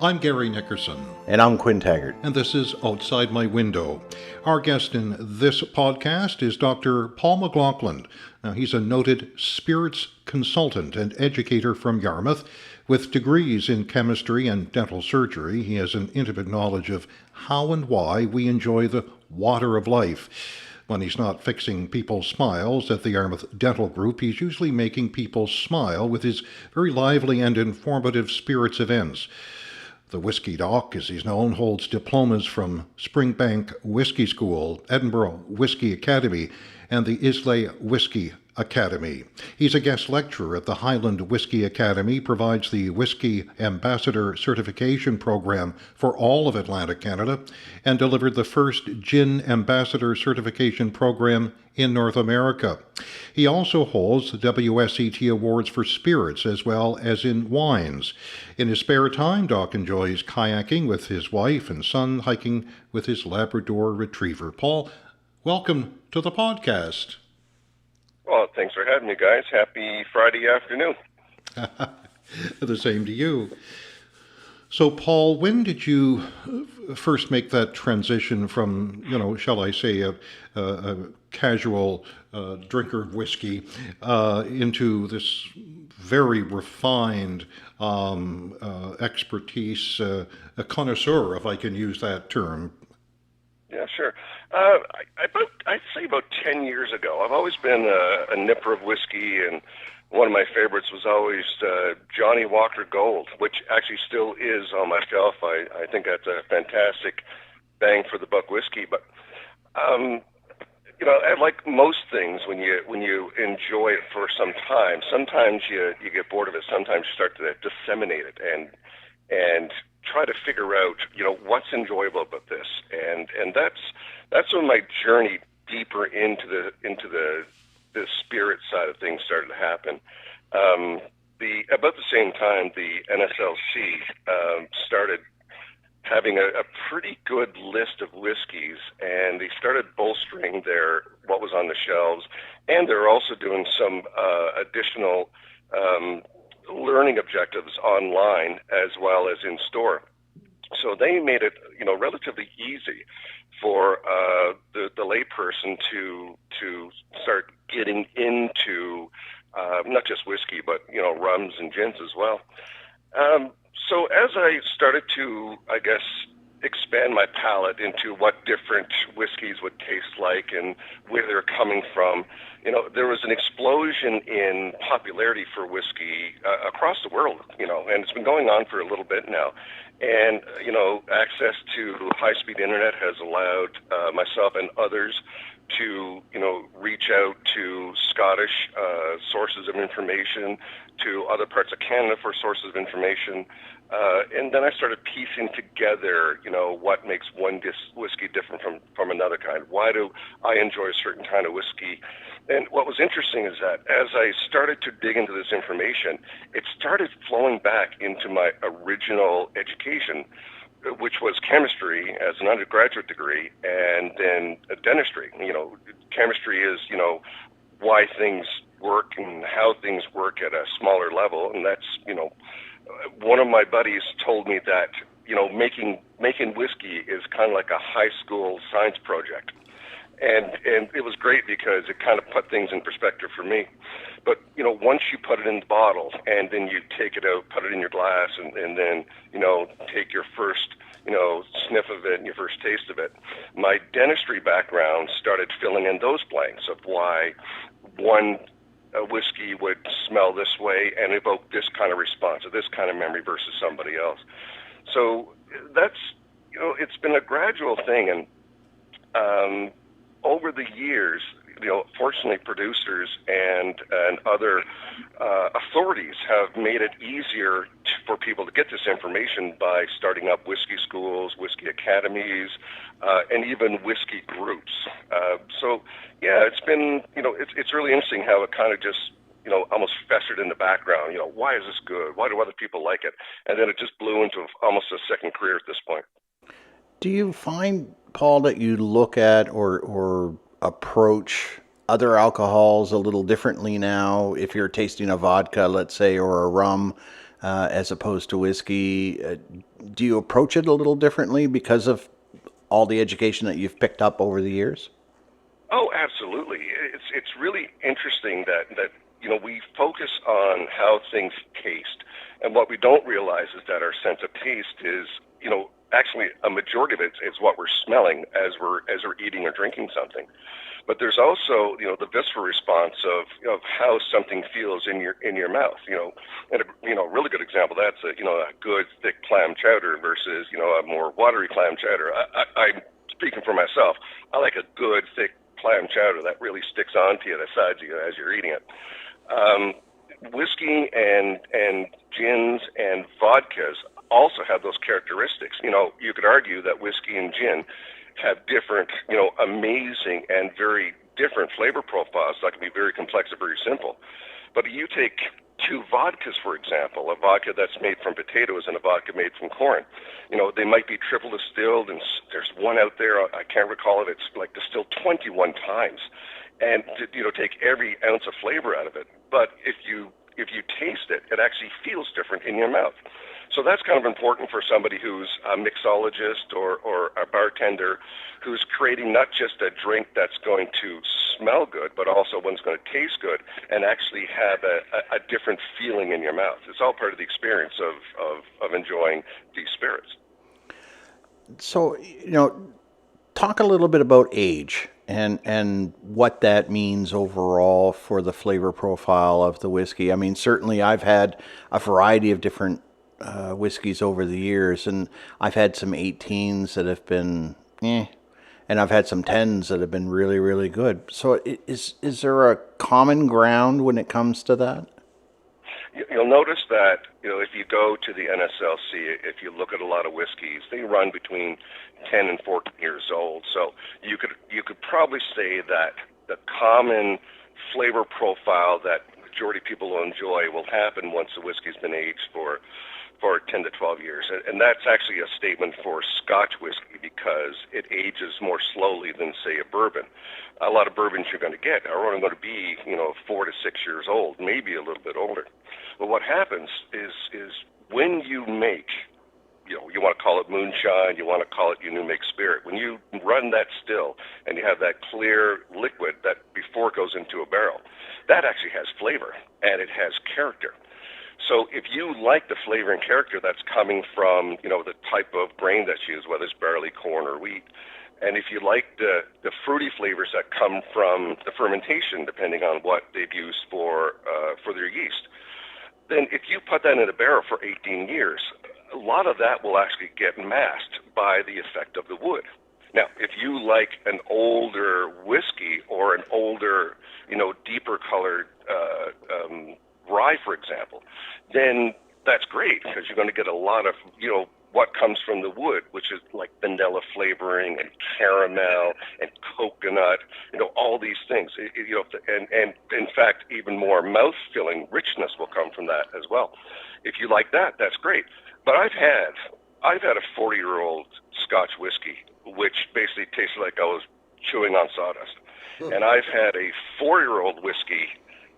I'm Gary Nickerson. And I'm Quinn Taggart. And this is Outside My Window. Our guest in this podcast is Dr. Paul McLaughlin. Now, he's a noted spirits consultant and educator from Yarmouth. With degrees in chemistry and dental surgery, he has an intimate knowledge of how and why we enjoy the water of life. When he's not fixing people's smiles at the Yarmouth Dental Group, he's usually making people smile with his very lively and informative spirits events. The Whisky Doc, as he's known, holds diplomas from Springbank Whisky School, Edinburgh Whisky Academy, and the Islay Whisky Academy. He's a guest lecturer at the Highland Whisky Academy, provides the Whisky Ambassador Certification Program for all of Atlantic Canada, and delivered the first Gin Ambassador Certification Program in North America. He also holds the WSET Awards for spirits as well as in wines. In his spare time, Doc enjoys kayaking with his wife and son, hiking with his Labrador Retriever. Paul, welcome to the podcast. Well, thanks for having me, guys. Happy Friday afternoon. The same to you. So, Paul, when did you first make that transition from, shall I say, a casual drinker of whiskey into this very refined expertise, a connoisseur, if I can use that term? Yeah, sure. I'd say about 10 years ago. I've always been a nipper of whiskey, and one of my favorites was always Johnny Walker Gold, which actually still is on my shelf. I think that's a fantastic bang for the buck whiskey. But like most things, when you enjoy it for some time, sometimes you get bored of it. Sometimes you start to disseminate it and try to figure out, what's enjoyable about this, and that's when my journey deeper into the spirit side of things started to happen. About the same time, the NSLC started having a pretty good list of whiskeys, and they started bolstering what was on the shelves, and they're also doing some additional learning objectives online as well as in store. So they made it, relatively easy for the layperson to start getting into not just whiskey, but rums and gins as well. So as I started to, I guess, expand my palate into what different whiskeys would taste like and where they're coming from, there was an explosion in popularity for whiskey across the world, and it's been going on for a little bit now. And, access to high-speed internet has allowed myself and others to, reach out to Scottish sources of information, to other parts of Canada for sources of information. And then I started piecing together, what makes one whiskey different from another kind. Why do I enjoy a certain kind of whiskey? And what was interesting is that as I started to dig into this information, it started flowing back into my original education, which was chemistry as an undergraduate degree, and then dentistry. Chemistry is, why things work and how things work at a smaller level. And that's, one of my buddies told me that, making whiskey is kind of like a high school science project. And it was great because it kind of put things in perspective for me. But, once you put it in the bottle and then you take it out, put it in your glass, and then, take your first, sniff of it and your first taste of it, my dentistry background started filling in those blanks of why one whiskey would smell this way and evoke this kind of response or this kind of memory versus somebody else. So that's, it's been a gradual thing. And over the years, fortunately producers and other authorities have made it easier for people to get this information by starting up whiskey schools, whiskey academies, and even whiskey groups. So, yeah, it's been, it's really interesting how it kind of just, almost festered in the background. Why is this good? Why do other people like it? And then it just blew into almost a second career at this point. Do you find, Paul, that you look at or approach other alcohols a little differently now if you're tasting a vodka, let's say, or a rum, as opposed to whiskey? Do you approach it a little differently because of all the education that you've picked up over the years? Oh, absolutely. It's really interesting that we focus on how things taste, and what we don't realize is that our sense of taste is actually a majority of it is what we're smelling as we're eating or drinking something. But there's also the visceral response of how something feels in your mouth. And a really good example of that's a good thick clam chowder versus a more watery clam chowder. I'm speaking for myself. I like a good thick clam chowder that really sticks onto you, the sides of you as you're eating it. Whiskey and gins and vodkas also have those characteristics. You could argue that whiskey and gin have different, amazing and very different flavor profiles that can be very complex or very simple. But you take two vodkas, for example, a vodka that's made from potatoes and a vodka made from corn. They might be triple distilled, and there's one out there, I can't recall it, it's like distilled 21 times. And take every ounce of flavor out of it. But if you taste it, it actually feels different in your mouth. So that's kind of important for somebody who's a mixologist or a bartender who's creating not just a drink that's going to smell good, but also one's going to taste good and actually have a different feeling in your mouth. It's all part of the experience of enjoying these spirits. So, talk a little bit about age and what that means overall for the flavor profile of the whiskey. I mean, certainly I've had a variety of different whiskeys over the years, and I've had some 18s that have been and I've had some 10s that have been really, really good. So is there a common ground when it comes to that? You'll notice that, if you go to the NSLC, if you look at a lot of whiskeys, they run between 10 and 14 years old. So you could probably say that the common flavor profile that majority of people will enjoy will happen once the whiskey's been aged for 10 to 12 years. And that's actually a statement for Scotch whiskey because it ages more slowly than, say, a bourbon. A lot of bourbons you're going to get are only going to be, 4 to 6 years old, maybe a little bit older. But what happens is when you make, you want to call it moonshine, you want to call it your new make spirit, when you run that still and you have that clear liquid that before it goes into a barrel, that actually has flavor and it has character. So if you like the flavor and character that's coming from, the type of grain that's used, whether it's barley, corn, or wheat, and if you like the fruity flavors that come from the fermentation, depending on what they've used for their yeast, then if you put that in a barrel for 18 years, a lot of that will actually get masked by the effect of the wood. Now, if you like an older whiskey or an older, deeper colored rye, for example, then that's great because you're going to get a lot of, what comes from the wood, which is like vanilla flavoring and caramel and coconut, all these things. And in fact, even more mouth-filling richness will come from that as well. If you like that, that's great. But I've had a 40-year-old Scotch whiskey, which basically tasted like I was chewing on sawdust. And I've had a 4-year-old whiskey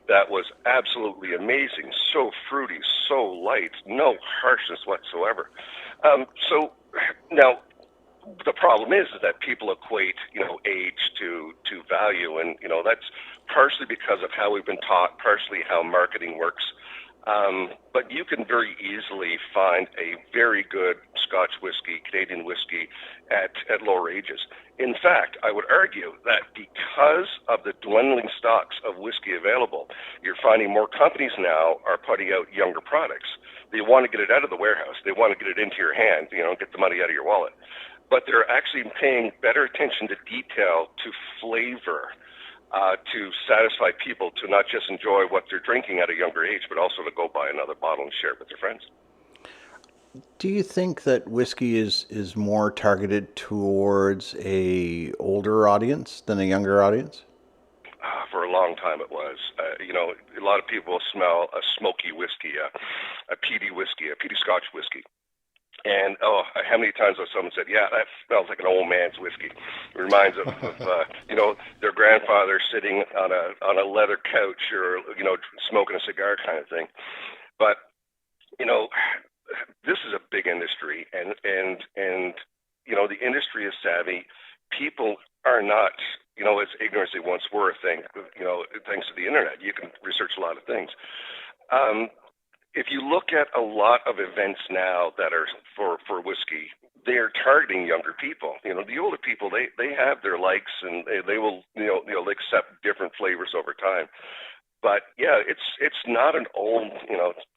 that was absolutely amazing, so fruity, so light, no harshness whatsoever. So now the problem is that people equate, age to value, and that's partially because of how we've been taught, partially how marketing works. But you can very easily find a very good Scotch whiskey, Canadian whiskey, at lower ages. In fact, I would argue that because of the dwindling stocks of whiskey available, you're finding more companies now are putting out younger products. They want to get it out of the warehouse. They want to get it into your hand, get the money out of your wallet. But they're actually paying better attention to detail, to flavor, to satisfy people to not just enjoy what they're drinking at a younger age, but also to go buy another bottle and share it with their friends. Do you think that whiskey is more targeted towards a older audience than a younger audience? For a long time it was. A lot of people smell a smoky whiskey, a peaty whiskey, a peaty Scotch whiskey. And how many times has someone said, "Yeah, that smells like an old man's whiskey." It reminds them of their grandfather sitting on a leather couch or smoking a cigar kind of thing. But this is a big industry, and the industry is savvy. People are not as ignorant as they once were. Thanks to the internet, you can research a lot of things. If you look at a lot of events now that are for whiskey, they are targeting younger people. The older people, they have their likes, and they will they accept different flavors over time. But yeah, it's not an old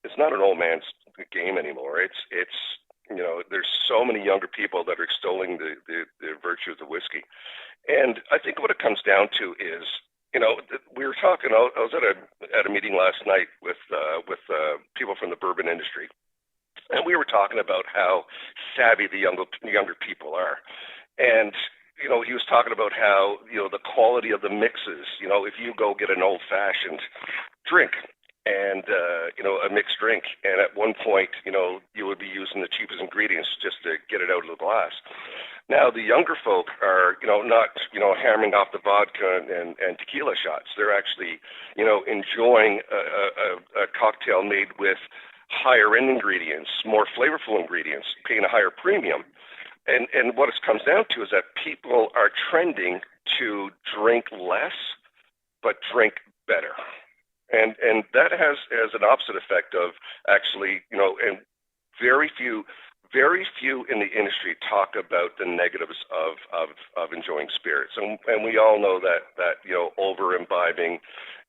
it's not an old man's game anymore. It's there's so many younger people that are extolling the virtues of whiskey, and I think what it comes down to is we were talking. I was at a meeting last night with people from the bourbon industry, and we were talking about how savvy the younger people are, and he was talking about how the quality of the mixes. If you go get an old fashioned drink and a mixed drink, and at one point you would be using the cheapest ingredients just to get it out of the glass. Now the younger folk are not hammering off the vodka and tequila shots. They're actually enjoying a cocktail made with higher end ingredients, more flavorful ingredients, paying a higher premium. And what it comes down to is that people are trending to drink less, but drink better. And that has an opposite effect of actually, and very few in the industry talk about the negatives of enjoying spirits. And we all know that over imbibing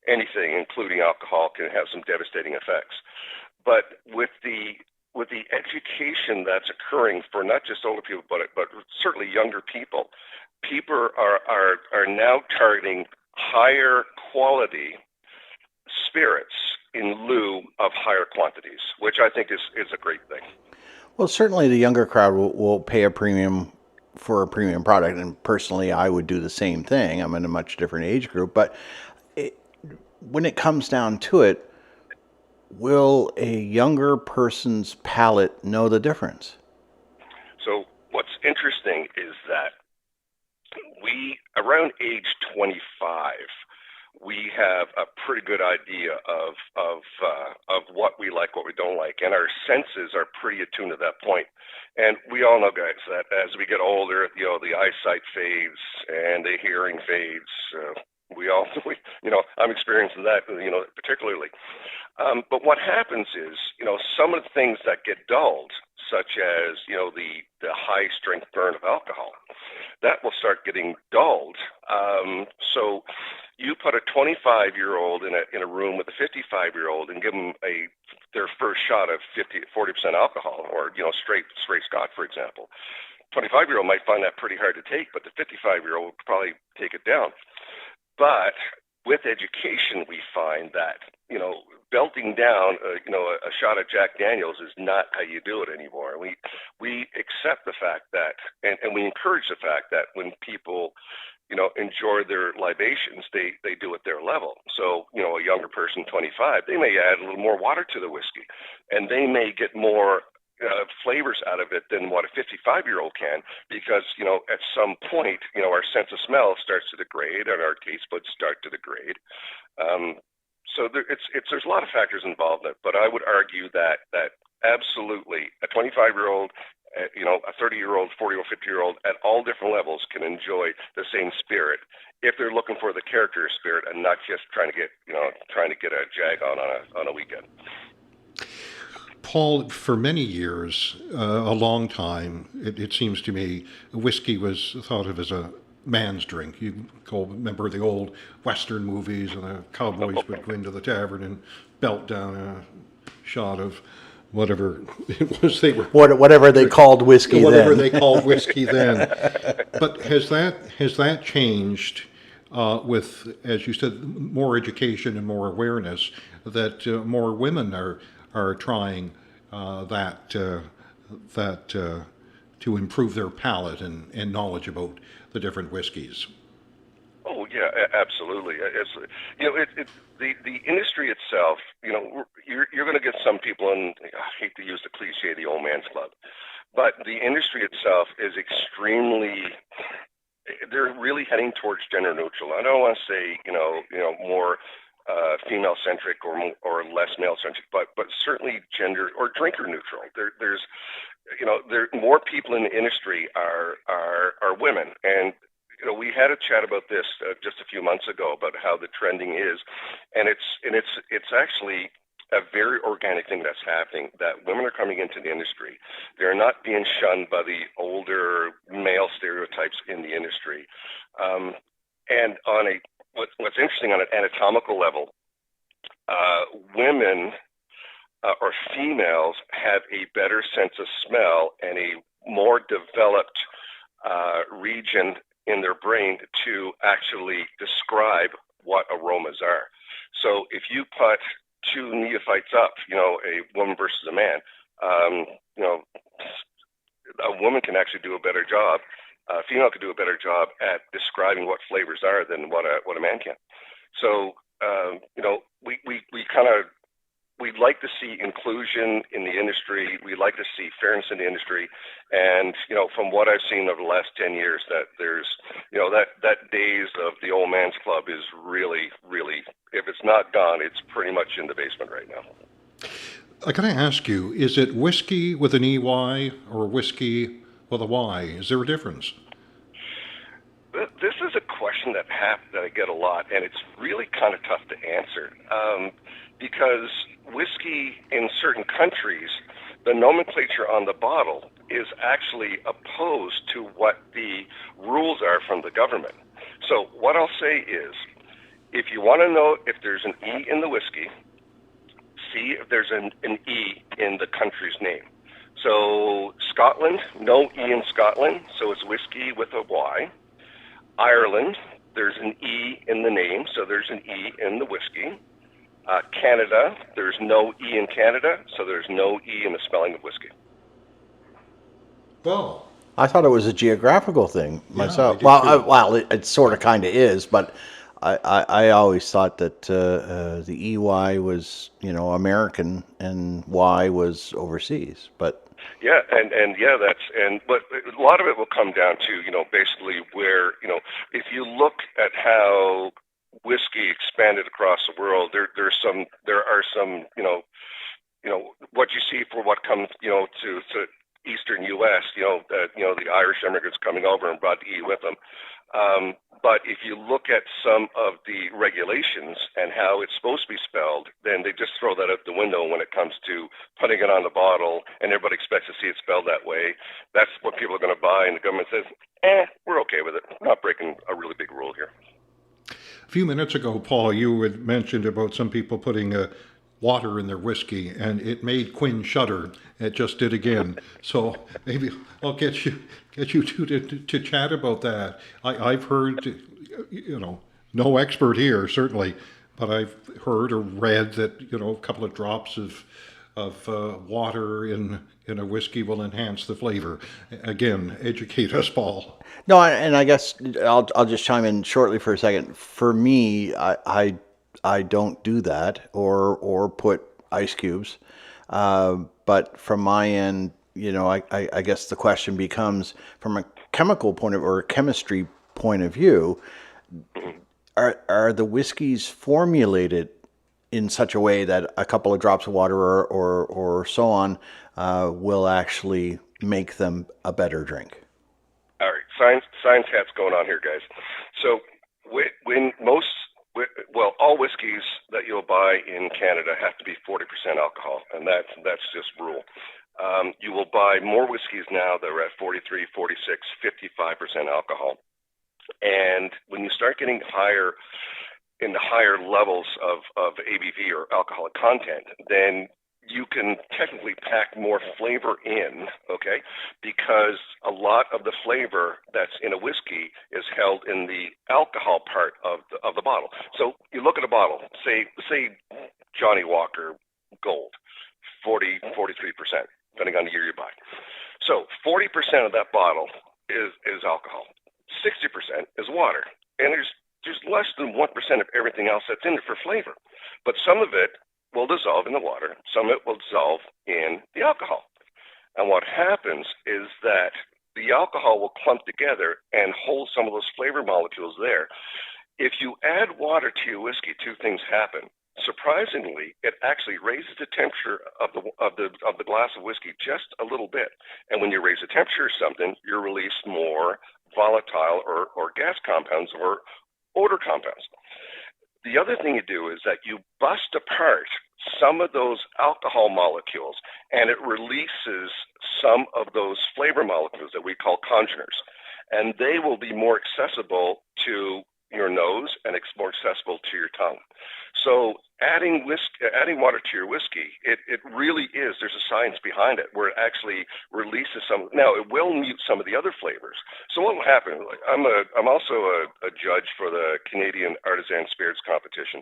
anything, including alcohol, can have some devastating effects. But with the education that's occurring for not just older people, but certainly younger people, people are now targeting higher quality spirits in lieu of higher quantities, which I think is a great thing. Well, certainly the younger crowd will pay a premium for a premium product, and personally, I would do the same thing. I'm in a much different age group, but when it comes down to it, will a younger person's palate know the difference? So what's interesting is that we, around age 25, we have a pretty good idea of what we like, what we don't like, and our senses are pretty attuned to that point. And we all know, guys, that as we get older, the eyesight fades and the hearing fades. I'm experiencing that, particularly. But what happens is, some of the things that get dulled, such as, the high strength burn of alcohol, that will start getting dulled. So you put a 25-year-old in a room with a 55-year-old and give them their first shot of 40% alcohol, or, straight Scotch, for example. 25-year-old might find that pretty hard to take, but the 55-year-old would probably take it down. But with education, we find that, belting down, a shot of Jack Daniels is not how you do it anymore. We accept the fact that, and we encourage the fact that when people, enjoy their libations, they do at their level. So, a younger person, 25, they may add a little more water to the whiskey, and they may get more flavors out of it than what a 55-year-old can, because at some point our sense of smell starts to degrade and our taste buds start to degrade. So there's a lot of factors involved in it, but I would argue that absolutely a 25-year-old, a 30-year-old, 40 or 50-year-old at all different levels can enjoy the same spirit if they're looking for the character of spirit and not just trying to get a jag on a weekend. Paul, for many years, a long time, it seems to me, whiskey was thought of as a man's drink. You remember the old Western movies, and the cowboys would go into the tavern and belt down a shot of whatever it was they were. Whatever they called whiskey then. Whatever they called whiskey then. But has that changed with, as you said, more education and more awareness, that more women are trying that to improve their palate and knowledge about the different whiskeys? Oh yeah, absolutely. The industry itself, you're going to get some people, and I hate to use the cliche, the old man's club, but the industry itself is they're really heading towards gender neutral. I don't want to say, more female-centric or less male-centric, but certainly gender or drinker neutral. There's more people in the industry are women, and we had a chat about this just a few months ago about how the trending is, and it's actually a very organic thing that's happening, that women are coming into the industry. They're not being shunned by the older male stereotypes in the industry. And on what's interesting on an anatomical level, women or females have a better sense of smell and a more developed region in their brain to actually describe what aromas are. So if you put two neophytes up, a woman versus a man, a woman can actually do a better job. A female could do a better job at describing what flavors are than what a man can. So, we'd like to see inclusion in the industry. We'd like to see fairness in the industry. And, from what I've seen over the last 10 years, that there's, that days of the old man's club is really, really, if it's not gone, it's pretty much in the basement right now. I gotta ask you, is it whiskey with an EY or whiskey with a Y? Is there a difference? This is a question that I get a lot, and it's really kind of tough to answer because whiskey in certain countries, the nomenclature on the bottle is actually opposed to what the rules are from the government. So what I'll say is, if you want to know if there's an E in the whiskey, see if there's an E in the country's name. So Scotland, no E in Scotland, so it's whiskey with a Y. Ireland, there's an E in the name, so there's an E in the whiskey. Canada, there's no E in Canada, so there's no E in the spelling of whiskey. Well, I thought it was a geographical thing myself. I did too. It sort of kind of is, but I always thought that the EY was, American and Y was overseas. But yeah, but a lot of it will come down to, basically where, if you look at how whiskey expanded across the world, there are some, what you see for what comes, to Eastern U.S., the Irish immigrants coming over and brought the E with them. But if you look at some of the regulations and how it's supposed to be spelled, then they just throw that out the window when it comes to putting it on the bottle, and everybody expects to see it spelled that way. That's what people are going to buy, and the government says, we're okay with it. We're not breaking a really big rule here. A few minutes ago, Paul, you had mentioned about some people putting water in their whiskey, and it made Quinn shudder. It just did again. So maybe I'll get you two to chat about that. I've heard, no expert here certainly, but I've heard or read that a couple of drops of water in a whiskey will enhance the flavor. Again, educate us, Paul. no, and I guess I'll just chime in shortly for a second. For me, I don't do that or put ice cubes. But from my end, I guess the question becomes, from a chemical point or a chemistry point of view, are the whiskeys formulated in such a way that a couple of drops of water or so on will actually make them a better drink? All right, science hat's going on here, guys. So all whiskeys that you'll buy in Canada have to be 40% alcohol, and that's just rule. You will buy more whiskeys now that are at 43, 46, 55% alcohol. And when you start getting higher in the higher levels of ABV or alcoholic content, then you can technically pack more flavor in, okay? Because a lot of the flavor that's in a whiskey is held in the alcohol part of the bottle. So you look at a bottle, say Johnny Walker Gold, 43%, depending on the year you buy. So 40% of that bottle is alcohol. 60% is water. And there's less than 1% of everything else that's in it for flavor. But some of it will dissolve in the water. Some of it will dissolve in the alcohol. And what happens is that the alcohol will clump together and hold some of those flavor molecules there. If you add water to your whiskey, two things happen. Surprisingly, it actually raises the temperature of the glass of whiskey just a little bit. And when you raise the temperature of something, you release more volatile or gas compounds or odor compounds. The other thing you do is that you bust apart some of those alcohol molecules, and it releases some of those flavor molecules that we call congeners. And they will be more accessible to your nose and it's more accessible to your tongue. So adding water to your whiskey, it really is, there's a science behind it where it actually releases some. Now, it will mute some of the other flavors. So what will happen, like, I'm also a judge for the Canadian Artisan Spirits Competition.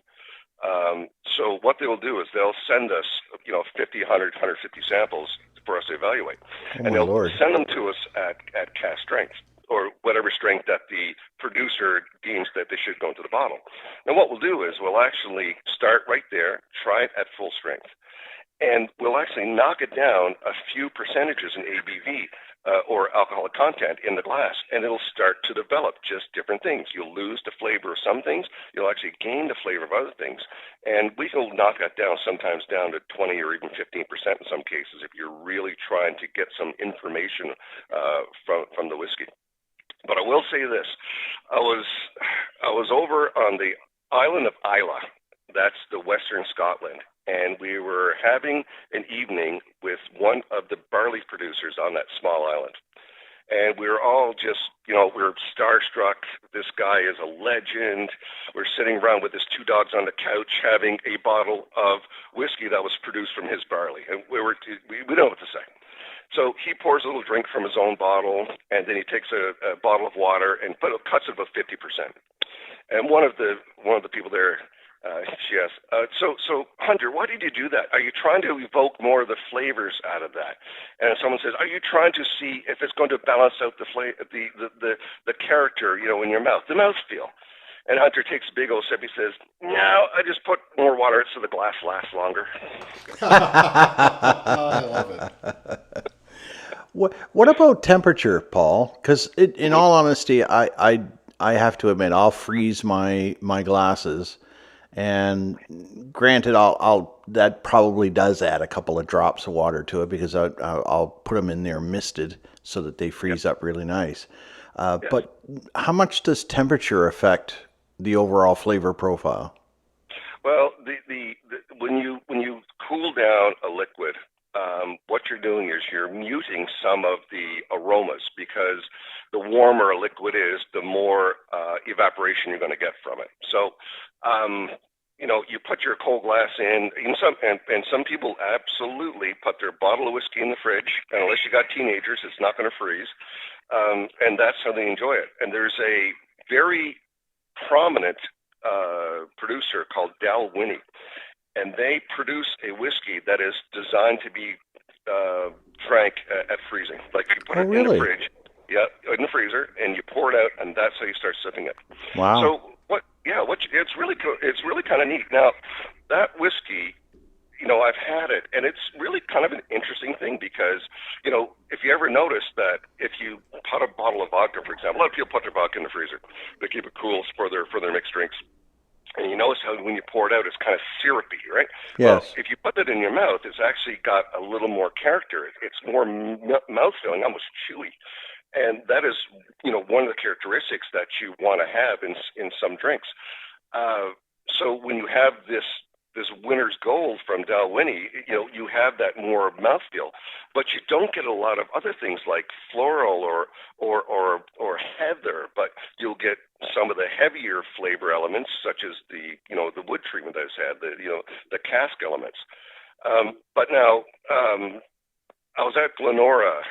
So what they'll do is they'll send us, 50, 100, 150 samples for us to evaluate. Oh, and my they'll Lord. send them to us at cast strength, or whatever strength that the producer deems that they should go into the bottle. Now what we'll do is we'll actually start right there, try it at full strength. And we'll actually knock it down a few percentages in ABV or alcoholic content in the glass, and it'll start to develop just different things. You'll lose the flavor of some things. You'll actually gain the flavor of other things. And we can knock that down sometimes down to 20 or even 15% in some cases if you're really trying to get some information from the whiskey. But I will say this: I was over on the island of Islay, that's the Western Scotland, and we were having an evening with one of the barley producers on that small island. And we were all just, we were starstruck. This guy is a legend. We're sitting around with his two dogs on the couch having a bottle of whiskey that was produced from his barley, and we don't know what to say. So he pours a little drink from his own bottle, and then he takes a bottle of water and cuts it about 50%. And one of the people there, she asked, so Hunter, why did you do that? Are you trying to evoke more of the flavors out of that? And someone says, are you trying to see if it's going to balance out the character, in your mouth, the mouthfeel? And Hunter takes a big old sip. He says, no, I just put more water so the glass lasts longer. I love it. What about temperature, Paul? Because in all honesty, I have to admit, I'll freeze my glasses, and granted, I'll that probably does add a couple of drops of water to it because I'll put them in there misted so that they freeze up really nice. But how much does temperature affect the overall flavor profile? Well, when you cool down a liquid, what you're doing is you're muting some of the aromas, because the warmer a liquid is, the more evaporation you're going to get from it. So, you put your cold glass in, and some people absolutely put their bottle of whiskey in the fridge, and unless you got teenagers, it's not going to freeze, and that's how they enjoy it. And there's a very prominent producer called Dalwhinnie, and they produce a whiskey that is designed to be drank at freezing. Like you put it in the fridge, in the freezer, and you pour it out, and that's how you start sipping it. Wow. So it's really kind of neat. Now, that whiskey, I've had it, and it's really kind of an interesting thing because, if you ever notice that if you put a bottle of vodka, for example, a lot of people put their vodka in the freezer. They keep it cool for their mixed drinks. And you notice how when you pour it out, it's kind of syrupy, right? Yes. Well, if you put it in your mouth, it's actually got a little more character. It's more mouth-filling, almost chewy. And that is, one of the characteristics that you want to have in some drinks. So when you have this winner's gold from Dalwhinnie, you have that more mouthfeel, but you don't get a lot of other things like floral or heather, but you'll get some of the heavier flavor elements, such as the wood treatment that it's had, the cask elements. But now, I was at Glenora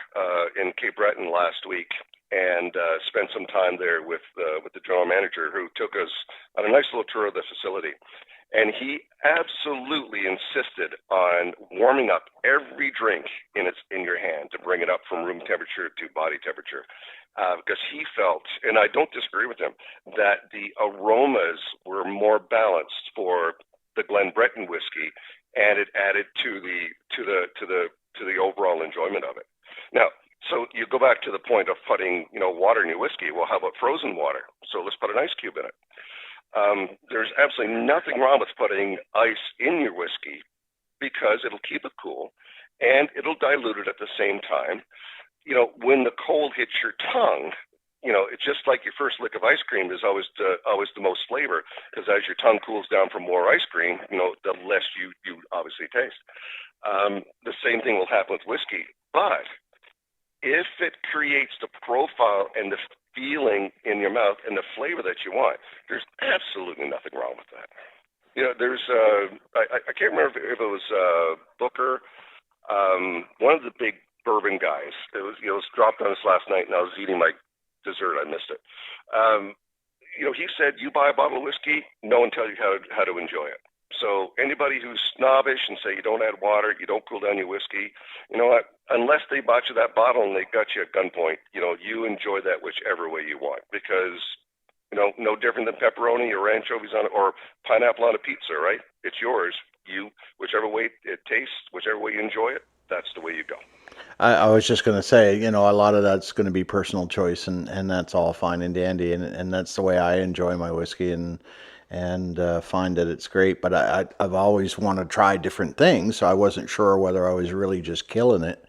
in Cape Breton last week, and spent some time there with the general manager, who took us on a nice little tour of the facility. And he absolutely insisted on warming up every drink in your hand to bring it up from room temperature to body temperature, because he felt, and I don't disagree with him, that the aromas were more balanced for the Glenbreton whiskey, and it added to the overall enjoyment of it. Now, so you go back to the point of putting water in your whiskey. Well, how about frozen water? So let's put an ice cube in it. There's absolutely nothing wrong with putting ice in your whiskey because it'll keep it cool and it'll dilute it at the same time. When the cold hits your tongue, it's just like your first lick of ice cream is always the most flavor, because as your tongue cools down for more ice cream, the less you obviously taste. The same thing will happen with whiskey, but if it creates the profile and the feeling in your mouth and the flavor that you want, there's absolutely nothing wrong with that. There's I can't remember if it was Booker, one of the big bourbon guys. It was dropped on us last night, and I was eating my dessert. I missed it. He said, "You buy a bottle of whiskey, no one tells you how to enjoy it." So anybody who's snobbish and say you don't add water, you don't cool down your whiskey, you know what? Unless they bought you that bottle and they got you at gunpoint, you enjoy that whichever way you want, because no different than pepperoni or anchovies on it or pineapple on a pizza, right? It's yours. Whichever way it tastes, whichever way you enjoy it, that's the way you go. I was just going to say, a lot of that's going to be personal choice, and that's all fine and dandy, and that's the way I enjoy my whiskey, and find that it's great. But I've always wanted to try different things, so I wasn't sure whether I was really just killing it.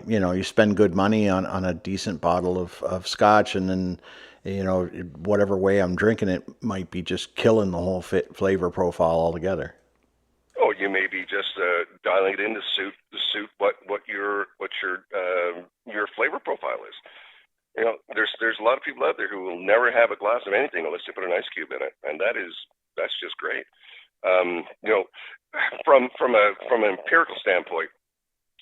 You spend good money on a decent bottle of scotch, and then, whatever way I'm drinking it might be just killing the whole flavor profile altogether. Oh, you may be just dialing it in to suit what your flavor profile is. There's a lot of people out there who will never have a glass of anything unless they put an ice cube in it, and that's just great. From an empirical standpoint,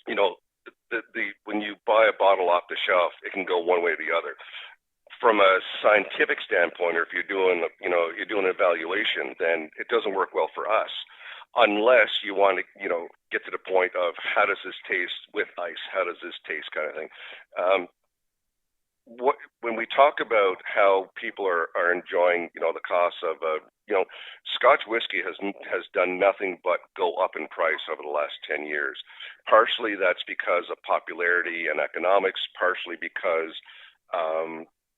when you buy a bottle off the shelf, it can go one way or the other. From a scientific standpoint, or if you're doing an evaluation, then it doesn't work well for us, unless you want to, get to the point of how does this taste with ice? How does this taste, kind of thing. When we talk about how people are enjoying, the cost of, Scotch whiskey has done nothing but go up in price over the last 10 years. Partially that's because of popularity and economics, partially because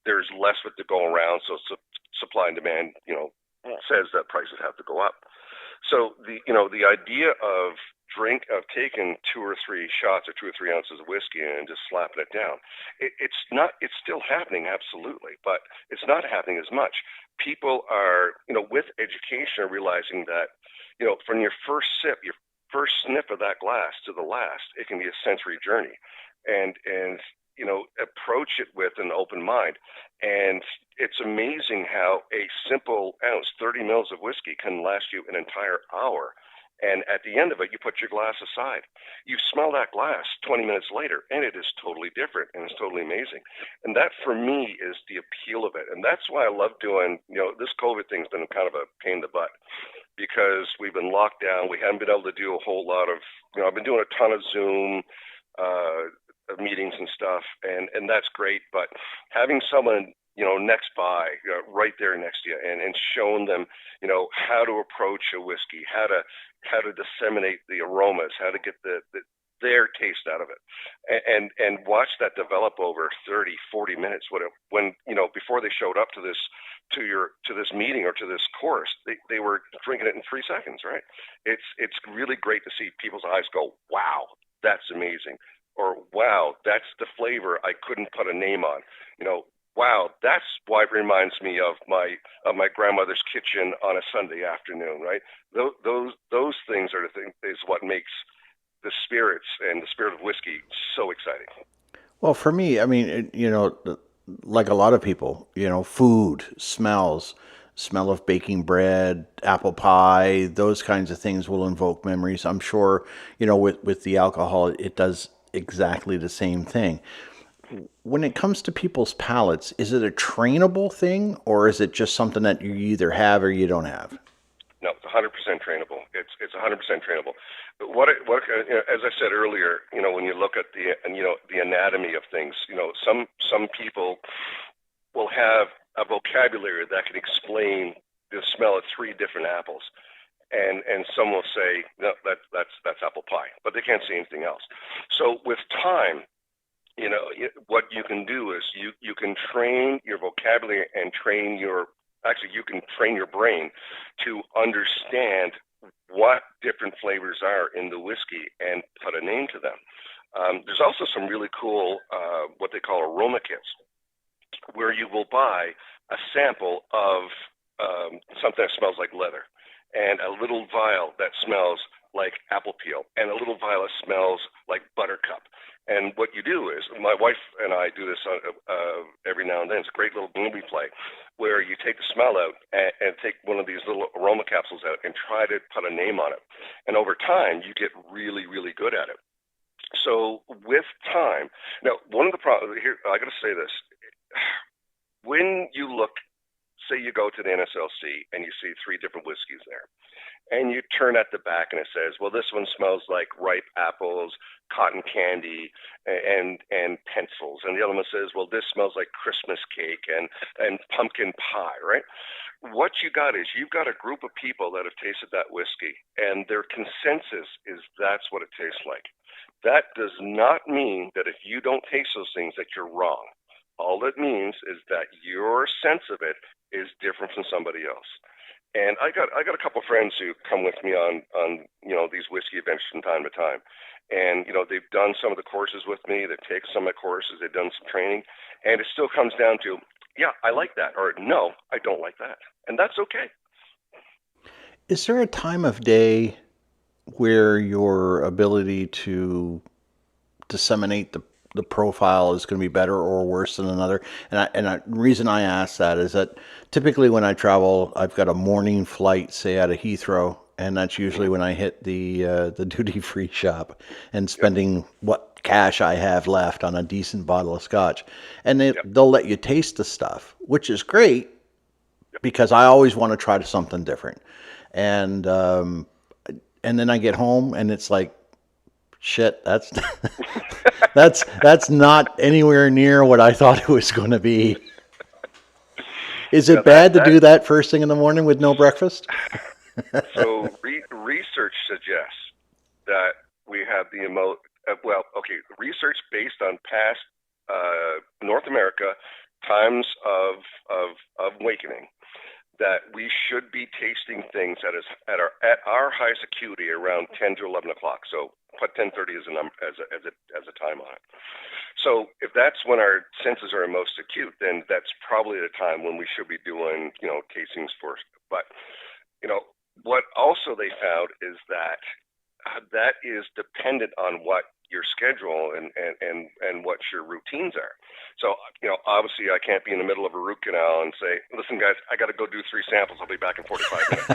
there's less of it to go around, so supply and demand, says that prices have to go up. So the idea of taking 2 or 3 shots or 2 or 3 ounces of whiskey and just slapping it down, it's still happening, absolutely, but it's not happening as much. People are, with education, are realizing that, from your first sip, your first sniff of that glass to the last, it can be a sensory journey, and approach it with an open mind. And it's amazing how a simple ounce, 30 mils of whiskey, can last you an entire hour. And at the end of it, you put your glass aside. You smell that glass 20 minutes later, and it is totally different, and it's totally amazing. And that, for me, is the appeal of it. And that's why I love doing, this COVID thing's been kind of a pain in the butt, because we've been locked down. We haven't been able to do a whole lot of, I've been doing a ton of Zoom meetings and stuff, and that's great. But having someone, next by, right there next to you, and showing them, how to approach a whiskey, how to disseminate the aromas, how to get their taste out of it, and watch that develop over 30, 40 minutes. When before they showed up to this meeting or to this course, they were drinking it in 3 seconds, right? It's really great to see people's eyes go, wow, that's amazing. Or, wow, that's the flavor I couldn't put a name on. Wow, that's why it reminds me of my grandmother's kitchen on a Sunday afternoon, right? Those things are the things is what makes the spirits and the spirit of whiskey so exciting. Well, for me, I mean, like a lot of people, food, smell of baking bread, apple pie, those kinds of things will invoke memories. I'm sure, with the alcohol, it does exactly the same thing. When it comes to people's palates, is it a trainable thing, or is it just something that you either have or you don't have? No, it's 100% trainable. It's 100% trainable. But as I said earlier, when you look at the anatomy of things, some people will have a vocabulary that can explain the smell of 3 different apples. And some will say, no, that's apple pie, but they can't say anything else. So with time, what you can do is you can train your vocabulary and train your actually you can train your brain to understand what different flavors are in the whiskey and put a name to them. There's also some really cool what they call aroma kits, where you will buy a sample of something that smells like leather, and a little vial that smells like apple peel, and a little vial that smells like buttercup. And what you do is, my wife and I do this every now and then. It's a great little movie play where you take the smell out and take one of these little aroma capsules out and try to put a name on it. And over time, you get really, really good at it. So with time, now one of the problems here, I got to say this: when you look, say you go to the NSLC and you see 3 different whiskeys there, and you turn at the back and it says, well, this one smells like ripe apples, cotton candy, and pencils, and the other one says, well, this smells like Christmas cake and pumpkin pie, right? What you got is you've got a group of people that have tasted that whiskey, and their consensus is that's what it tastes like. That does not mean that if you don't taste those things that you're wrong. All it means is that your sense of it is different from somebody else. And I got a couple of friends who come with me on these whiskey adventures from time to time. And they've done some of the courses with me, they've taken some of my courses, they've done some training, and it still comes down to, yeah, I like that, or no, I don't like that. And that's okay. Is there a time of day where your ability to disseminate the profile is going to be better or worse than another? And the reason I ask that is that typically when I travel, I've got a morning flight, say out of Heathrow, and that's usually when I hit the duty-free shop and spending what cash I have left on a decent bottle of scotch. And they'll let you taste the stuff, which is great because I always want to try something different. And then I get home and it's like, shit, that's that's not anywhere near what I thought it was going to be. Is it bad to do that first thing in the morning with no breakfast? So research suggests that we have the research based on past North America times of awakening, that we should be tasting things at our highest acuity around 10 to 11 o'clock. So put 10:30 as a number as a time on it. So if that's when our senses are most acute, then that's probably the time when we should be doing tastings first. But what also they found is that that is dependent on what your schedule and what your routines are. So, obviously I can't be in the middle of a root canal and say, listen guys, I got to go do 3 samples. I'll be back in 45 minutes.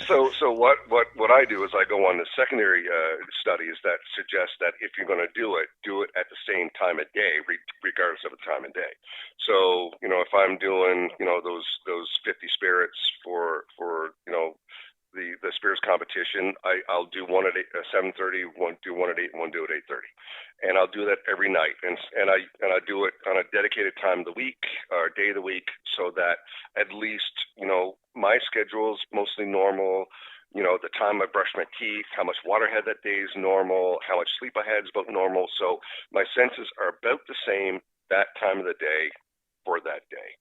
So what I do is I go on the secondary studies that suggest that if you're going to do it at the same time of day, regardless of the time of day. So, if I'm doing, those 50 spirits for the spirits competition, I'll do one at 7:30, one do one at 8, and one do at 8:30, and I'll do that every night, and I do it on a dedicated time of the week or day of the week, so that at least my schedule is mostly normal. The time I brush my teeth, how much water I had that day is normal, how much sleep I had is about normal. So my senses are about the same that time of the day for that day.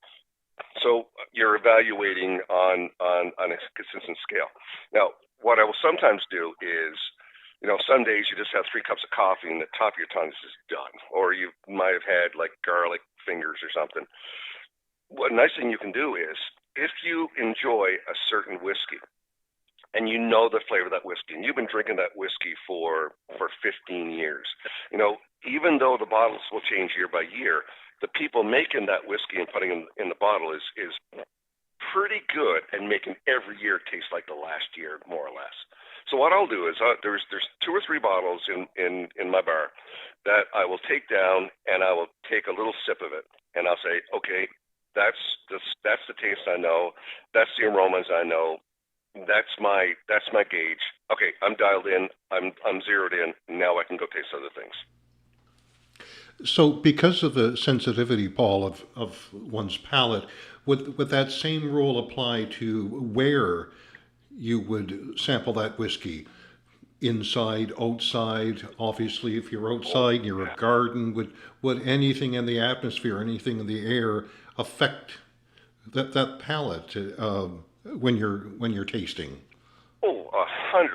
So you're evaluating on a consistent scale. Now, what I will sometimes do is, some days you just have 3 cups of coffee and the top of your tongue is just done, or you might have had like garlic fingers or something. What a nice thing you can do is, if you enjoy a certain whiskey and the flavor of that whiskey, and you've been drinking that whiskey for 15 years, even though the bottles will change year by year, the people making that whiskey and putting it in the bottle is pretty good and making every year taste like the last year, more or less. So what I'll do is there's 2 or 3 bottles in my bar that I will take down, and I will take a little sip of it, and I'll say, okay, that's the taste I know, that's the aromas I know, that's my gauge. Okay, I'm dialed in, I'm zeroed in. Now I can go taste other things. So, because of the sensitivity, Paul, of one's palate, would that same rule apply to where you would sample that whiskey? Inside, outside? Obviously, if you're outside, you're a garden. Would anything in the atmosphere, anything in the air, affect that palate when you're tasting? Oh, 100%,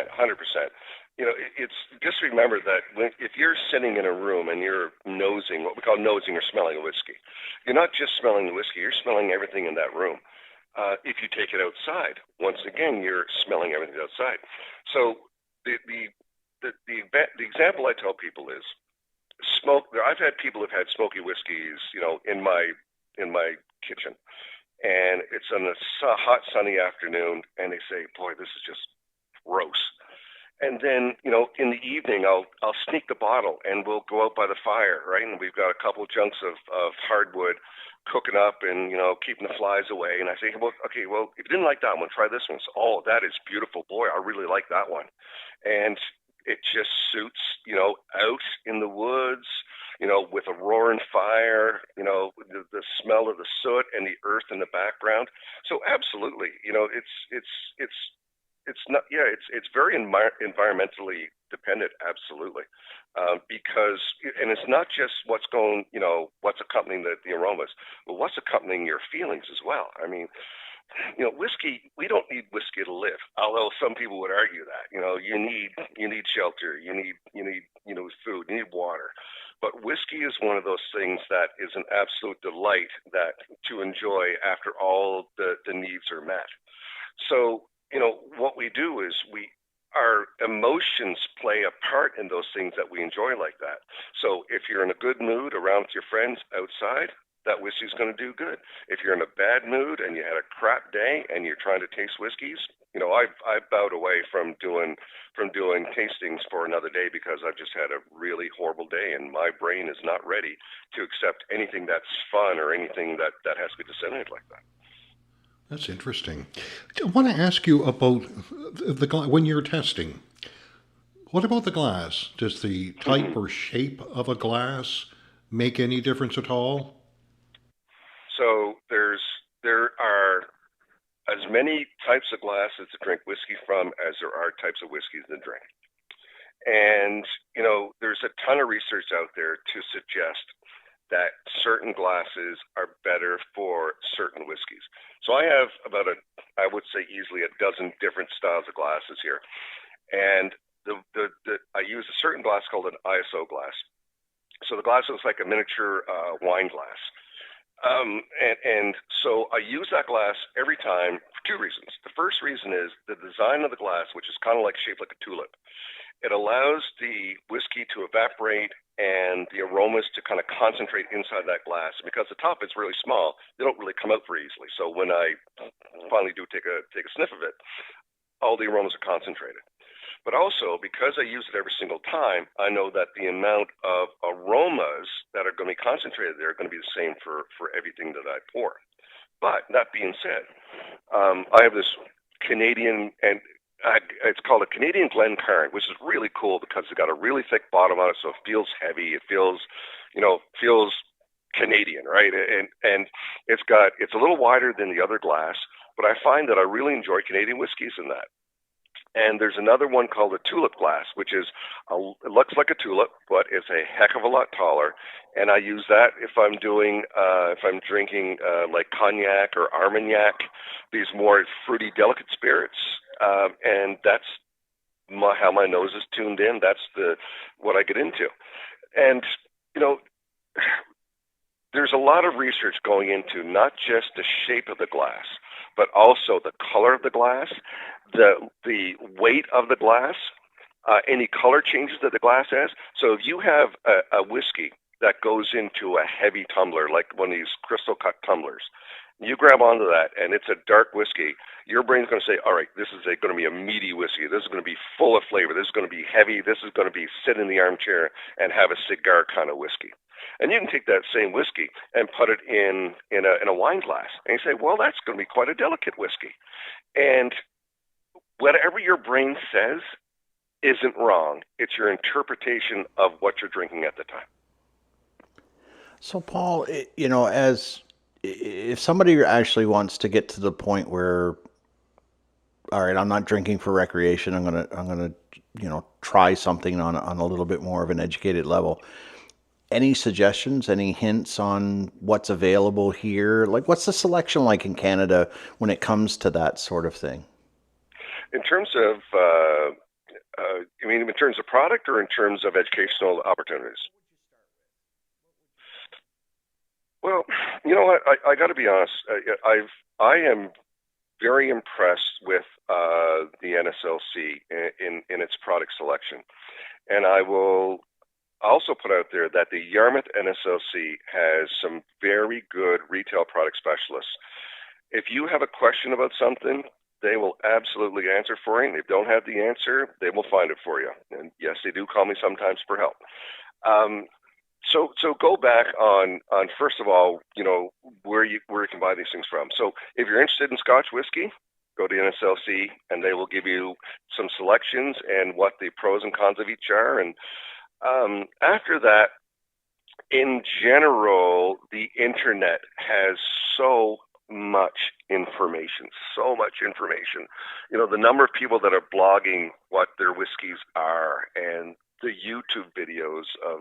100%. It's just remember that if you're sitting in a room and you're nosing, what we call nosing or smelling a whiskey, you're not just smelling the whiskey, you're smelling everything in that room. If you take it outside, once again, you're smelling everything outside. So the example I tell people is smoke. I've had people who've had smoky whiskeys, in my kitchen, and it's on a hot sunny afternoon, and they say, "Boy, this is just gross." And then, in the evening, I'll sneak the bottle, and we'll go out by the fire, right? And we've got a couple chunks of hardwood cooking up, and keeping the flies away. And I say, well, okay, well, if you didn't like that one, try this one. So, oh, that is beautiful, boy, I really like that one. And it just suits, out in the woods, with a roaring fire, the smell of the soot and the earth in the background. So absolutely, it's not, yeah, it's very environmentally dependent, absolutely, because, and it's not just what's what's accompanying the aromas, but what's accompanying your feelings as well. I mean, whiskey, we don't need whiskey to live, although some people would argue that. You need shelter, you need food, you need water. But whiskey is one of those things that is an absolute delight that to enjoy after all the needs are met. So, what we do is our emotions play a part in those things that we enjoy like that. So if you're in a good mood around with your friends outside, that whiskey's going to do good. If you're in a bad mood and you had a crap day and you're trying to taste whiskeys, I've bowed away from doing tastings for another day because I've just had a really horrible day and my brain is not ready to accept anything that's fun or anything that has to be disseminated like that. That's interesting. I want to ask you about when you're testing. What about the glass? Does the type or shape of a glass make any difference at all? So there are as many types of glasses to drink whiskey from as there are types of whiskeys to drink. And, there's a ton of research out there to suggest that certain glasses are better for certain whiskeys. So I have I would say easily a dozen different styles of glasses here. And I use a certain glass called an ISO glass. So the glass looks like a miniature wine glass. And so I use that glass every time for two reasons. The first reason is the design of the glass, which is kind of shaped like a tulip. It allows the whiskey to evaporate and the aromas to kind of concentrate inside that glass. Because the top is really small, they don't really come out very easily. So when I finally do take a sniff of it, all the aromas are concentrated. But also, because I use it every single time, I know that the amount of aromas that are going to be concentrated there are going to be the same for everything that I pour. But that being said, I have this Canadian, and it's called a Canadian Glencairn, which is really cool because it's got a really thick bottom on it, so it feels heavy. It feels Canadian, right? And it's a little wider than the other glass, but I find that I really enjoy Canadian whiskeys in that. And there's another one called a tulip glass, which is it looks like a tulip, but it's a heck of a lot taller. And I use that if I'm drinking like cognac or Armagnac, these more fruity, delicate spirits. And that's how my nose is tuned in. That's what I get into. And there's a lot of research going into not just the shape of the glass, but also the color of the glass, the weight of the glass, any color changes that the glass has. So if you have a whiskey that goes into a heavy tumbler, like one of these crystal cut tumblers, you grab onto that and it's a dark whiskey, your brain's going to say, all right, this is going to be a meaty whiskey. This is going to be full of flavor. This is going to be heavy. This is going to be sit in the armchair and have a cigar kind of whiskey. And you can take that same whiskey and put it in a wine glass. And you say, well, that's going to be quite a delicate whiskey. And whatever your brain says isn't wrong. It's your interpretation of what you're drinking at the time. So, Paul, if somebody actually wants to get to the point where, all right, I'm not drinking for recreation, I'm gonna try something on a little bit more of an educated level. any suggestions, any hints on what's available here? Like, what's the selection like in Canada when it comes to that sort of thing? In terms of, you mean in terms of product or in terms of educational opportunities? Well, you know what? I got to be honest. I am very impressed with the NSLC in its product selection, and I will also put out there that the Yarmouth NSLC has some very good retail product specialists. If you have a question about something, they will absolutely answer for you. And if they don't have the answer, they will find it for you. And yes, they do call me sometimes for help. Um, so go back on first of all, where you can buy these things from. So if you're interested in Scotch whiskey, go to NSLC and they will give you some selections and what the pros and cons of each are. And after that, in general, the internet has so much information, so much information. The number of people that are blogging what their whiskeys are and the YouTube videos of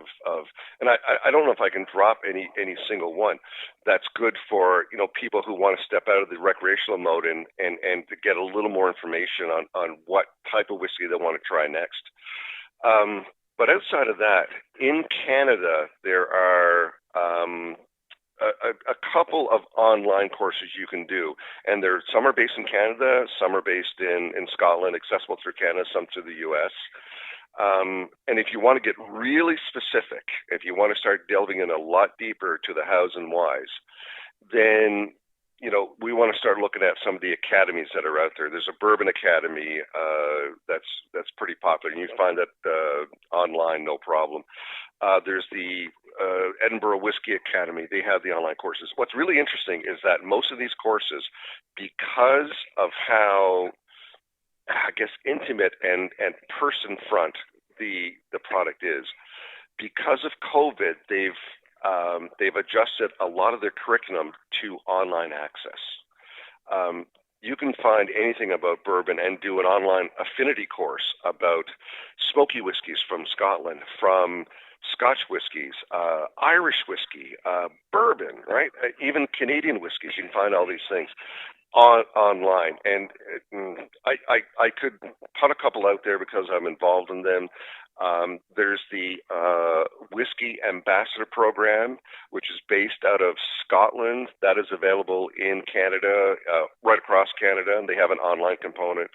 and I don't know if I can drop any single one that's good for, people who want to step out of the recreational mode and to get a little more information on what type of whiskey they want to try next. But outside of that, in Canada, there are a couple of online courses you can do, and some are based in Canada, some are based in Scotland, accessible through Canada, some to the U.S. And if you want to get really specific, if you want to start delving in a lot deeper to the hows and whys, then we want to start looking at some of the academies that are out there. There's a Bourbon Academy that's pretty popular, and you find that online, no problem. There's the Edinburgh Whisky Academy. They have the online courses. What's really interesting is that most of these courses, because of how, I guess, intimate and person front the product is, because of COVID, they've adjusted a lot of their curriculum to online access. You can find anything about bourbon and do an online affinity course about smoky whiskeys from Scotland, from Scotch whiskeys, Irish whiskey, bourbon, right? Even Canadian whiskeys. You can find all these things online. And I could put a couple out there because I'm involved in them. There's the Whisky Ambassador Program, which is based out of Scotland. That is available in Canada, right across Canada, and they have an online component.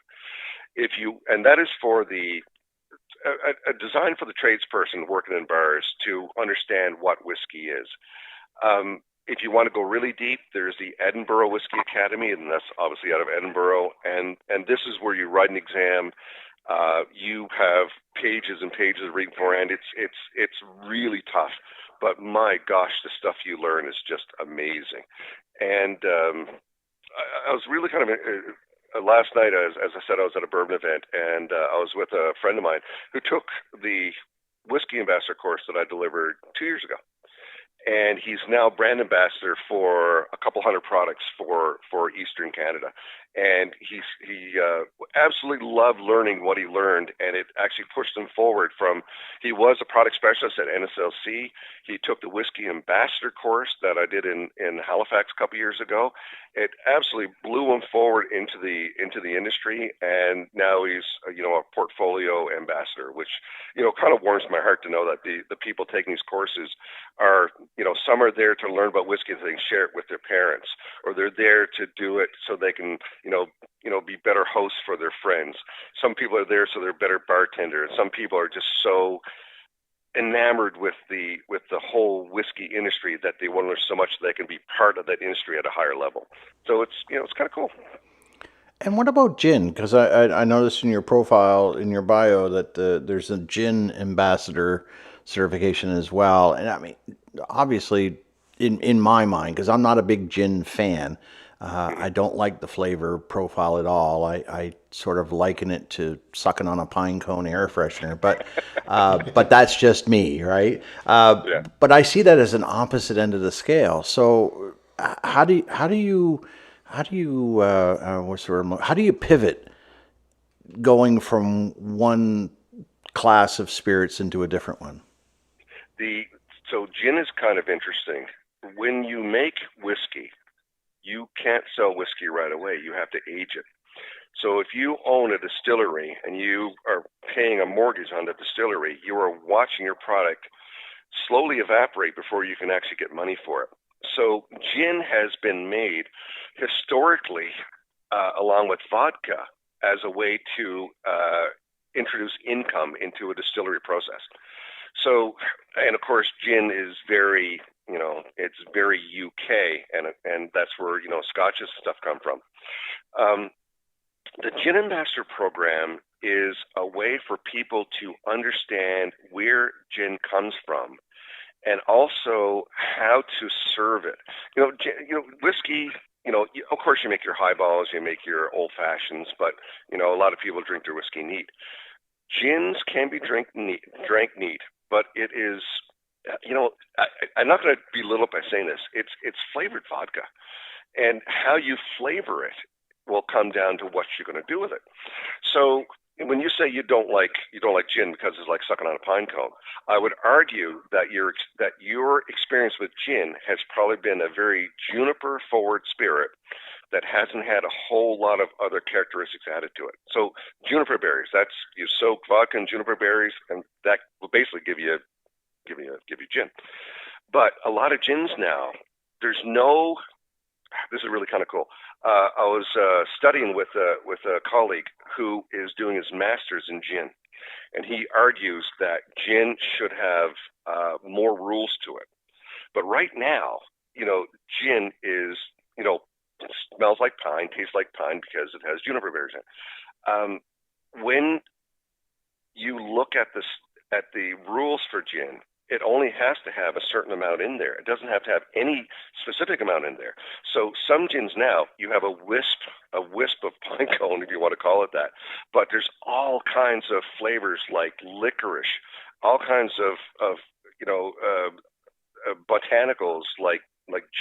And that is for a design for the tradesperson working in bars to understand what whiskey is. If you want to go really deep, there's the Edinburgh Whisky Academy, and that's obviously out of Edinburgh. And this is where you write an exam. You have pages and pages of reading beforehand. It's really tough, but my gosh, the stuff you learn is just amazing. And I was really kind of last night, as I said, I was at a bourbon event, and I was with a friend of mine who took the Whisky Ambassador course that I delivered 2 years ago. And he's now brand ambassador for a couple hundred products for Eastern Canada. And he absolutely loved learning what he learned, and it actually pushed him forward from, he was a product specialist at NSLC. He took the Whisky Ambassador course that I did in Halifax a couple years ago. It absolutely blew him forward into the industry, and now he's a portfolio ambassador, which kind of warms my heart to know that the people taking these courses are, some are there to learn about whiskey so they can share it with their parents, or they're there to do it so they can be better hosts for their friends. Some people are there so they're better bartenders. Some people are just so enamored with the whole whiskey industry that they want to learn so much that they can be part of that industry at a higher level. So it's kind of cool. And what about gin? Because I noticed in your profile, in your bio, that there's a gin ambassador certification as well. And I mean, obviously, in my mind, because I'm not a big gin fan, I don't like the flavor profile at all. I sort of liken it to sucking on a pine cone air freshener, but that's just me, right? Yeah. But I see that as an opposite end of the scale. So how do you pivot going from one class of spirits into a different one? So gin is kind of interesting. When you make whiskey, you can't sell whiskey right away. You have to age it. So if you own a distillery and you are paying a mortgage on the distillery, you are watching your product slowly evaporate before you can actually get money for it. So gin has been made historically along with vodka as a way to introduce income into a distillery process. So, and of course, gin is very, it's very UK, and that's where, Scotch's stuff come from. The Gin Ambassador program is a way for people to understand where gin comes from and also how to serve it. Whiskey, of course you make your highballs, you make your old fashions, but, a lot of people drink their whiskey neat. Gins can be drank neat, but it is, I'm not going to belittle by saying this. It's flavored vodka, and how you flavor it will come down to what you're going to do with it. So when you say you don't like gin because it's like sucking on a pine cone, I would argue that your experience with gin has probably been a very juniper forward spirit that hasn't had a whole lot of other characteristics added to it. So juniper berries, that's, you soak vodka and juniper berries, and that will basically give you gin. But a lot of gins now, this is really kind of cool. I was studying with a colleague who is doing his master's in gin, and he argues that gin should have more rules to it. But right now, gin is, it smells like pine, tastes like pine because it has juniper berries in it. When you look at the rules for gin, it only has to have a certain amount in there. It doesn't have to have any specific amount in there. So some gins now, you have a wisp of pine cone, if you want to call it that. But there's all kinds of flavors like licorice, all kinds of botanicals like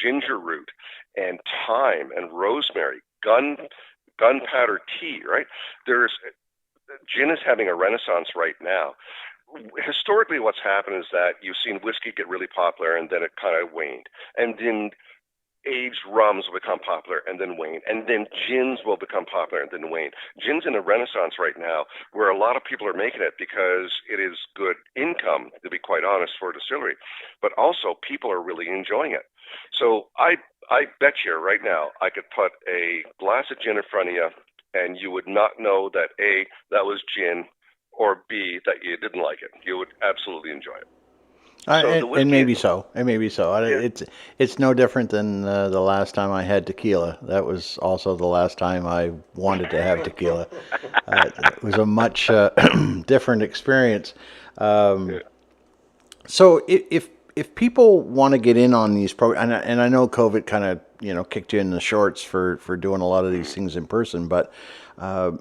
ginger root and thyme and rosemary, gunpowder tea, right? Gin is having a renaissance right now. Historically, what's happened is that you've seen whiskey get really popular and then it kind of waned. And then aged rums will become popular and then wane. And then gins will become popular and then wane. Gin's in a renaissance right now where a lot of people are making it because it is good income, to be quite honest, for a distillery. But also people are really enjoying it. So I bet you right now I could put a glass of gin in front of you and you would not know that A, that was gin, or B, that you didn't like it. You would absolutely enjoy it. And maybe so. Yeah. It's no different than the last time I had tequila. That was also the last time I wanted to have tequila. It was a much different experience. Yeah. So if people want to get in on these programs, and I know COVID kind of kicked you in the shorts for doing a lot of these things in person, but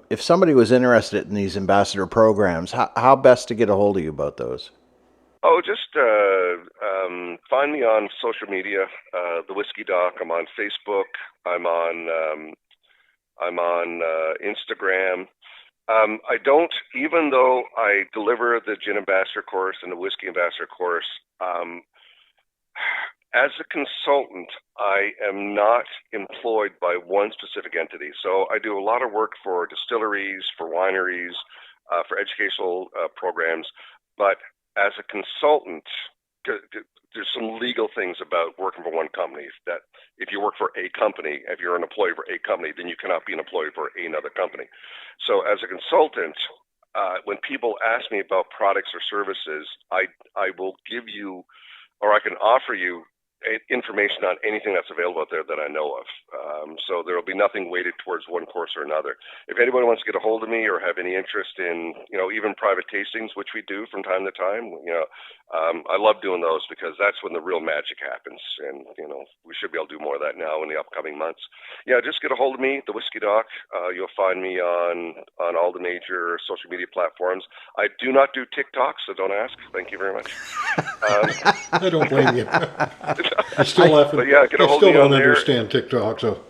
if somebody was interested in these ambassador programs, how best to get a hold of you about those? Oh, just find me on social media, the Whisky Doc. I'm on Facebook. I'm on Instagram. I don't, even though I deliver the Gin Ambassador course and the Whiskey Ambassador course, as a consultant, I am not employed by one specific entity. So I do a lot of work for distilleries, for wineries, for educational programs. But as a consultant, there's some legal things about working for one company that if you work for a company, if you're an employee for a company, then you cannot be an employee for another company. So as a consultant, when people ask me about products or services, I will give you, or I can offer you information on anything that's available out there that I know of. So there will be nothing weighted towards one course or another. If anybody wants to get a hold of me or have any interest in, even private tastings, which we do from time to time, I love doing those because that's when the real magic happens. And, we should be able to do more of that now in the upcoming months. Yeah, just get a hold of me, the Whisky Doc. You'll find me on all the major social media platforms. I do not do TikTok, so don't ask. Thank you very much. I don't blame you. I still But yeah, get a I hold still of me on don't there. understand TikTok, so.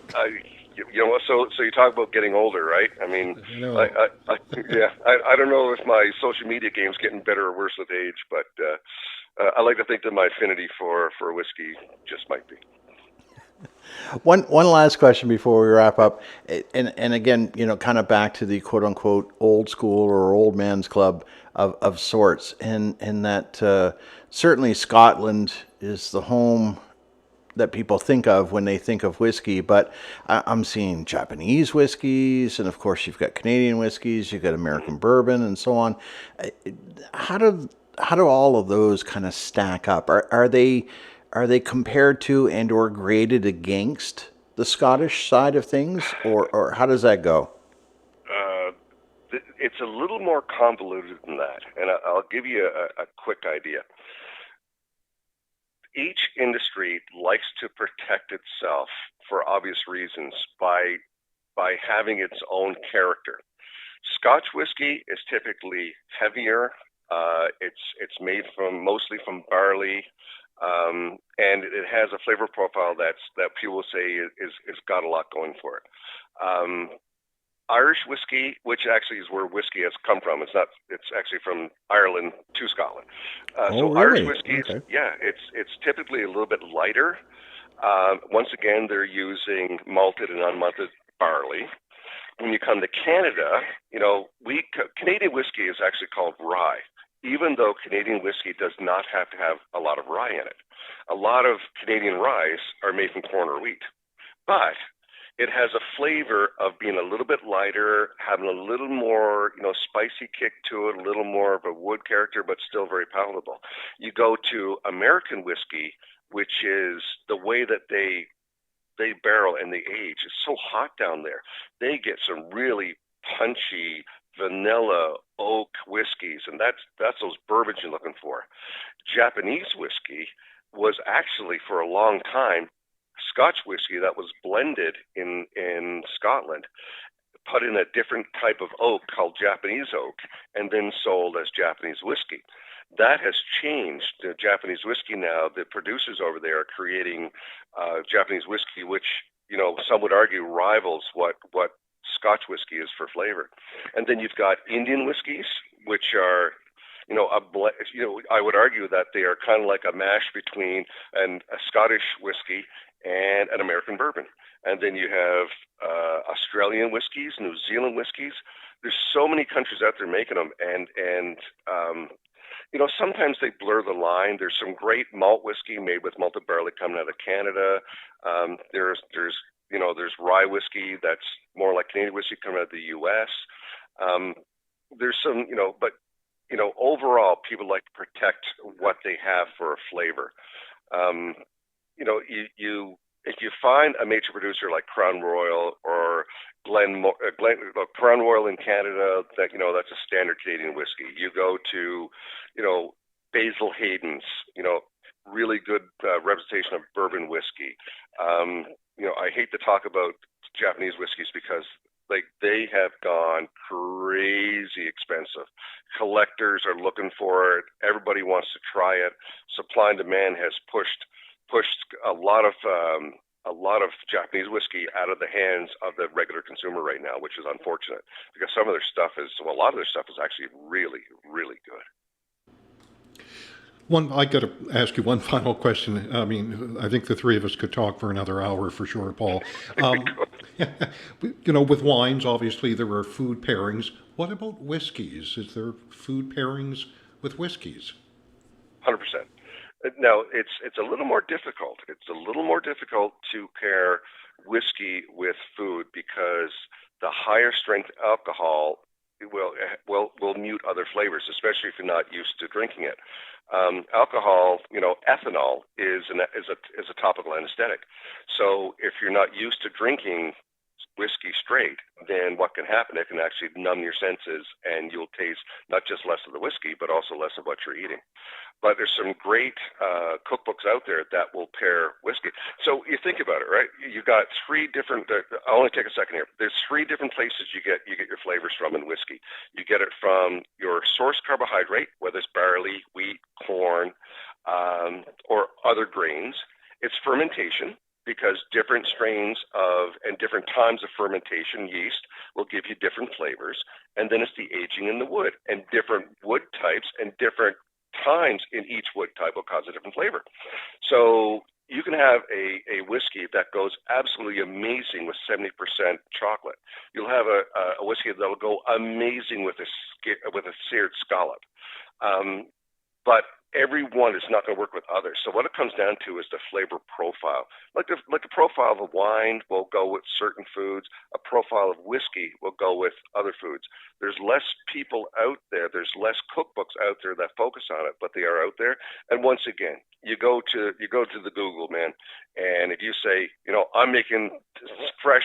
So you talk about getting older, right? I mean, You know, I don't know if my social media game's getting better or worse with age, but I like to think that my affinity for whiskey just might be. One last question before we wrap up, and again, kind of back to the quote unquote old school or old man's club of sorts, and that certainly Scotland is the home that people think of when they think of whiskey, but I'm seeing Japanese whiskeys, and of course you've got Canadian whiskeys, you've got American bourbon, and so on. How do all of those kind of stack up? Are they compared to and or graded against the Scottish side of things, or how does that go? Uh, it's a little more convoluted than that, and I'll give you a quick idea. Each industry likes to protect itself for obvious reasons by having its own character. Scotch whiskey is typically heavier. It's made mostly from barley, and it has a flavor profile that people say is got a lot going for it. Irish whiskey, which actually is where whiskey has come from. It's actually from Ireland to Scotland. Oh, So Irish really? whiskey is, Okay. yeah, it's typically a little bit lighter. Once again, they're using malted and unmalted barley. When you come to Canada, Canadian whiskey is actually called rye, even though Canadian whiskey does not have to have a lot of rye in it. A lot of Canadian ryes are made from corn or wheat, but it has a flavor of being a little bit lighter, having a little more, spicy kick to it, a little more of a wood character, but still very palatable. You go to American whiskey, which is the way that they barrel and they age. It's so hot down there. They get some really punchy vanilla oak whiskeys, and that's those bourbons you're looking for. Japanese whiskey was actually for a long time Scotch whiskey that was blended in Scotland, put in a different type of oak called Japanese oak, and then sold as Japanese whiskey. That has changed. The Japanese whiskey now, the producers over there are creating Japanese whiskey, which some would argue rivals what Scotch whiskey is for flavor. And then you've got Indian whiskeys, which are I would argue that they are kind of like a mash between a Scottish whiskey and an American bourbon. And then you have Australian whiskeys, New Zealand whiskeys. There's so many countries out there making them, and sometimes they blur the line. There's some great malt whiskey made with malted barley coming out of Canada. There's rye whiskey that's more like Canadian whiskey coming out of the U.S. There's some, but overall, people like to protect what they have for a flavor. If you find a major producer like Crown Royal or Crown Royal in Canada, that's a standard Canadian whiskey. You go to, Basil Hayden's, really good representation of bourbon whiskey. I hate to talk about Japanese whiskeys because they have gone crazy expensive. Collectors are looking for it. Everybody wants to try it. Supply and demand has pushed a lot of Japanese whiskey out of the hands of the regular consumer right now, which is unfortunate because a lot of their stuff is actually really, really good. I got to ask you one final question. I mean, I think the three of us could talk for another hour for sure, Paul. With wines, obviously there are food pairings. What about whiskeys? Is there food pairings with whiskeys? 100%. Now, it's a little more difficult. It's a little more difficult to pair whiskey with food because the higher strength alcohol will mute other flavors, especially if you're not used to drinking it. Alcohol, ethanol is a topical anesthetic. So if you're not used to drinking whiskey straight, then what can happen? It can actually numb your senses, and you'll taste not just less of the whiskey, but also less of what you're eating. But there's some great cookbooks out there that will pair whiskey. So you think about it, right? You've got three different. I'll only take a second here. There's three different places you get your flavors from in whiskey. You get it from your source carbohydrate, whether it's barley, wheat, corn, or other grains. It's fermentation, because different strains of and different times of fermentation yeast will give you different flavors. And then it's the aging in the wood, and different wood types and different times in each wood type will cause a different flavor. So you can have a whiskey that goes absolutely amazing with 70% chocolate. You'll have a whiskey that'll go amazing with a seared scallop. But every one is not going to work with others. So what it comes down to is the flavor profile. Like the profile of a wine will go with certain foods. A profile of whiskey will go with other foods. There's less people out there. There's less cookbooks out there that focus on it, but they are out there. And once again, you go to the Google, man, and if you say, I'm making fresh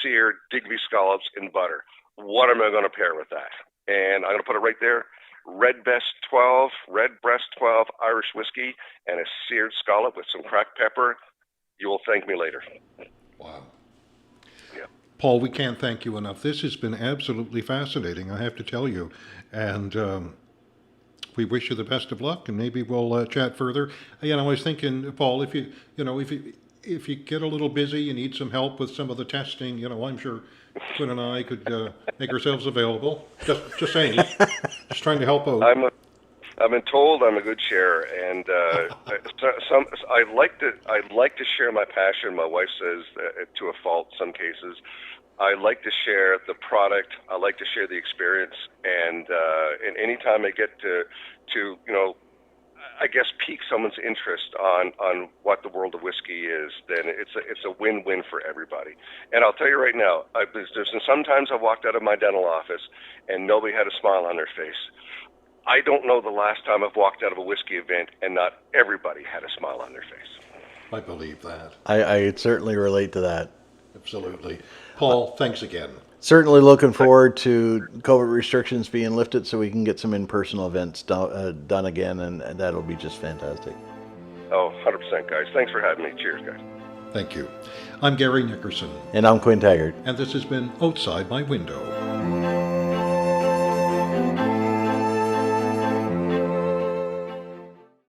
seared Digby scallops in butter, what am I going to pair with that? And I'm going to put it right there. Red Breast 12 Irish whiskey and a seared scallop with some cracked pepper. You will thank me later. Wow. Yeah. Paul, we can't thank you enough. This has been absolutely fascinating, I have to tell you. And we wish you the best of luck, and maybe we'll chat further. I was thinking, Paul, if you get a little busy, you need some help with some of the testing, I'm sure Quinn and I could make ourselves available. Just saying, just trying to help out. I've been told I'm a good share, and I like to share my passion. My wife says to a fault some cases. I like to share the product. I like to share the experience, and anytime I get to I guess pique someone's interest on what the world of whiskey is, then it's a win-win for everybody. And I'll tell you right now, sometimes I've walked out of my dental office and nobody had a smile on their face. I don't know the last time I've walked out of a whiskey event and not everybody had a smile on their face. I believe that. I certainly relate to that. Absolutely. Paul, thanks again. Certainly looking forward to COVID restrictions being lifted so we can get some in-person events done again, and that'll be just fantastic. Oh, 100%, guys. Thanks for having me. Cheers, guys. Thank you. I'm Gary Nickerson. And I'm Quinn Taggart. And this has been Outside My Window.